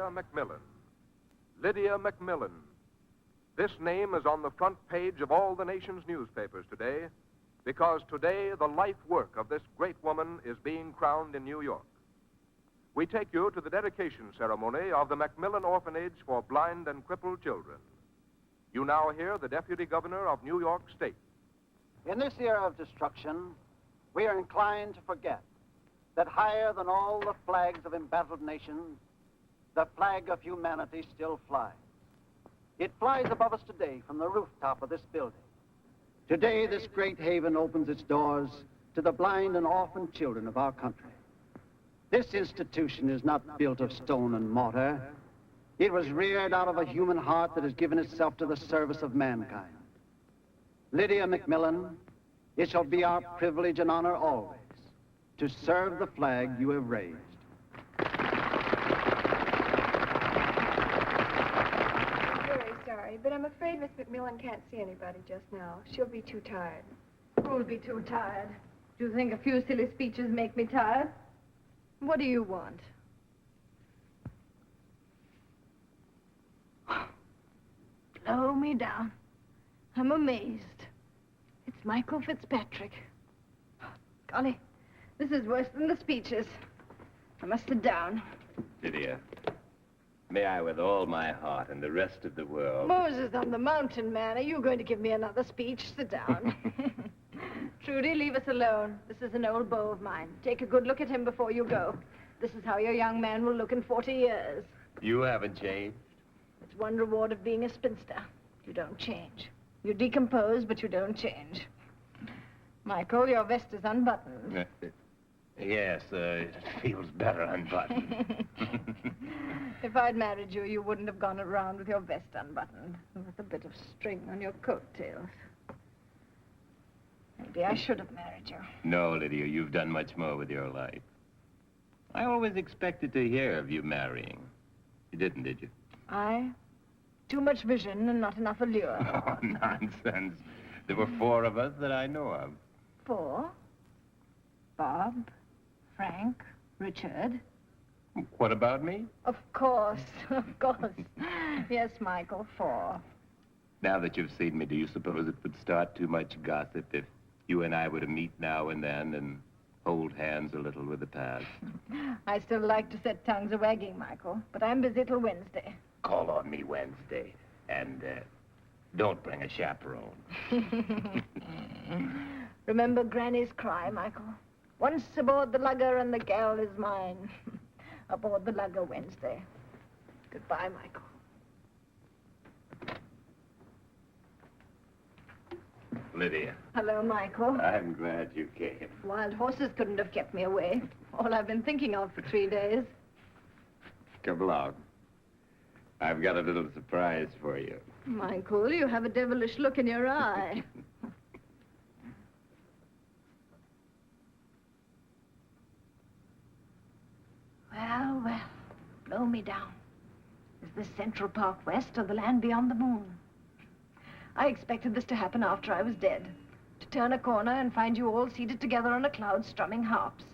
Lydia MacMillan. Lydia MacMillan. This name is on the front page of all the nation's newspapers today because today the life work of this great woman is being crowned in New York. We take you to the dedication ceremony of the MacMillan Orphanage for Blind and Crippled Children. You now hear the Deputy Governor of New York State. In this era of destruction, we are inclined to forget that higher than all the flags of embattled nations, the flag of humanity still flies. It flies above us today from the rooftop of this building. Today, this great haven opens its doors to the blind and orphaned children of our country. This institution is not built of stone and mortar. It was reared out of a human heart that has given itself to the service of mankind. Lydia MacMillan, it shall be our privilege and honor always to serve the flag you have raised. Sorry, but I'm afraid Miss MacMillan can't see anybody just now. She'll be too tired. Who'll be too tired? Do you think a few silly speeches make me tired? What do you want? Blow me down. I'm amazed. It's Michael Fitzpatrick. Golly, this is worse than the speeches. I must sit down. Lydia, may I with all my heart and the rest of the world... Moses on the mountain, man. Are you going to give me another speech? Sit down. Trudy, leave us alone. This is an old beau of mine. Take a good look at him before you go. This is how your young man will look in 40 years. You haven't changed? It's one reward of being a spinster. You don't change. You decompose, but you don't change. Michael, your vest is unbuttoned. Yes, it feels better unbuttoned. If I'd married you, you wouldn't have gone around with your vest unbuttoned, with a bit of string on your coattails. Maybe I should have married you. No, Lydia, you've done much more with your life. I always expected to hear of you marrying. You didn't, did you? Too much vision and not enough allure. Oh, nonsense. There were 4 of us that I know of. 4? Bob, Frank, Richard. What about me? Of course, of course. Yes, Michael, 4. Now that you've seen me, do you suppose it would start too much gossip if you and I were to meet now and then and hold hands a little with the past? I still like to set tongues a-wagging, Michael, but I'm busy till Wednesday. Call on me Wednesday, and don't bring a chaperone. Remember Granny's cry, Michael? Once aboard the lugger and the gal is mine. Aboard the lugger Wednesday. Goodbye, Michael. Lydia. Hello, Michael. I'm glad you came. Wild horses couldn't have kept me away. All I've been thinking of for 3 days. Come along. I've got a little surprise for you. Michael, you have a devilish look in your eye. Well, well, blow me down. Is this Central Park West or the land beyond the moon? I expected this to happen after I was dead. To turn a corner and find you all seated together on a cloud strumming harps.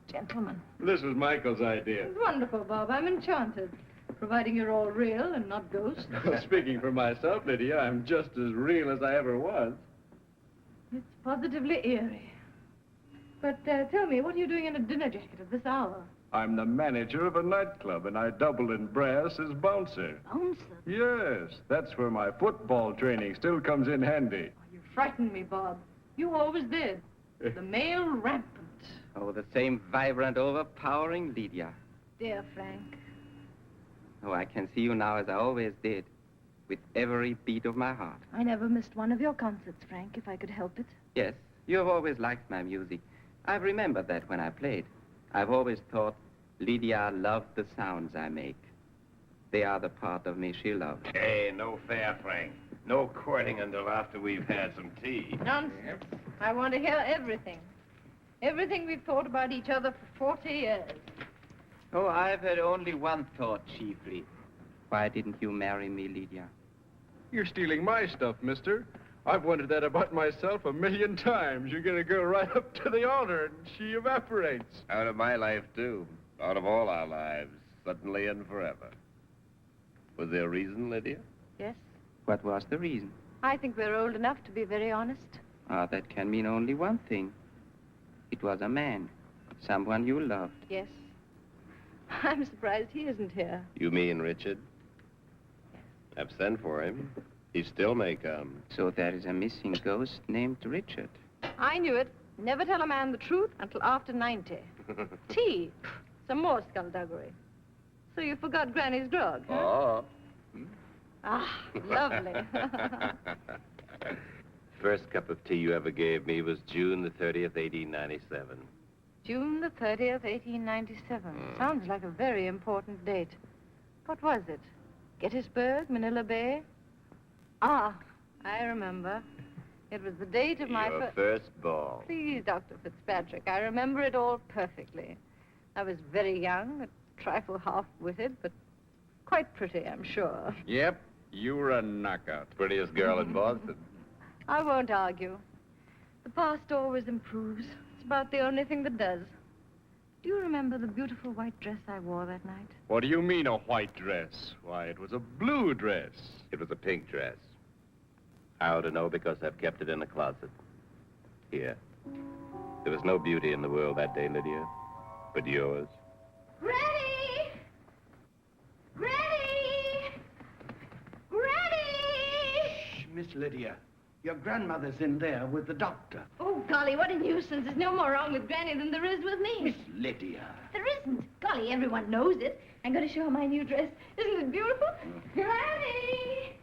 Gentlemen. This was Michael's idea. It's wonderful, Bob. I'm enchanted. Providing you're all real and not ghosts. Speaking for myself, Lydia, I'm just as real as I ever was. It's positively eerie. But tell me, what are you doing in a dinner jacket at this hour? I'm the manager of a nightclub, and I double in brass as bouncer. Bouncer? Yes, that's where my football training still comes in handy. Oh, you frightened me, Bob. You always did. The male rampant. Oh, the same vibrant, overpowering Lydia. Dear Frank. Oh, I can see you now as I always did, with every beat of my heart. I never missed one of your concerts, Frank, if I could help it. Yes, you have always liked my music. I've remembered that when I played. I've always thought Lydia loved the sounds I make. They are the part of me she loves. Hey, no fair, Frank. No courting until after we've had some tea. Nonsense. I want to hear everything. Everything we've thought about each other for 40 years. Oh, I've had only one thought, chiefly. Why didn't you marry me, Lydia? You're stealing my stuff, mister. I've wondered that about myself 1,000,000 times. You're gonna go right up to the altar and she evaporates. Out of my life, too. Out of all our lives. Suddenly and forever. Was there a reason, Lydia? Yes. What was the reason? I think we're old enough to be very honest. Ah, that can mean only one thing. It was a man. Someone you loved. Yes. I'm surprised he isn't here. You mean Richard? I've sent for him. He still may come. So there is a missing ghost named Richard. I knew it. Never tell a man the truth until after 90. Tea. Some more skullduggery. So you forgot Granny's grog, huh? Oh. Ah, lovely. First cup of tea you ever gave me was June the 30th, 1897. June the 30th, 1897. Sounds like a very important date. What was it? Gettysburg, Manila Bay? Ah, I remember. It was the date of my Your first ball. Please, Dr. Fitzpatrick, I remember it all perfectly. I was very young, a trifle half-witted, but quite pretty, I'm sure. Yep, you were a knockout. Prettiest girl in Boston. I won't argue. The past always improves. It's about the only thing that does. Do you remember the beautiful white dress I wore that night? What do you mean, a white dress? Why, it was a blue dress. It was a pink dress. I ought to know because I've kept it in a closet. Here. There was no beauty in the world that day, Lydia, but yours. Granny! Granny! Granny! Shh, Miss Lydia. Your grandmother's in there with the doctor. Oh, golly, what a nuisance. There's no more wrong with Granny than there is with me. Miss Lydia. There isn't. Golly, everyone knows it. I'm going to show her my new dress. Isn't it beautiful? Granny!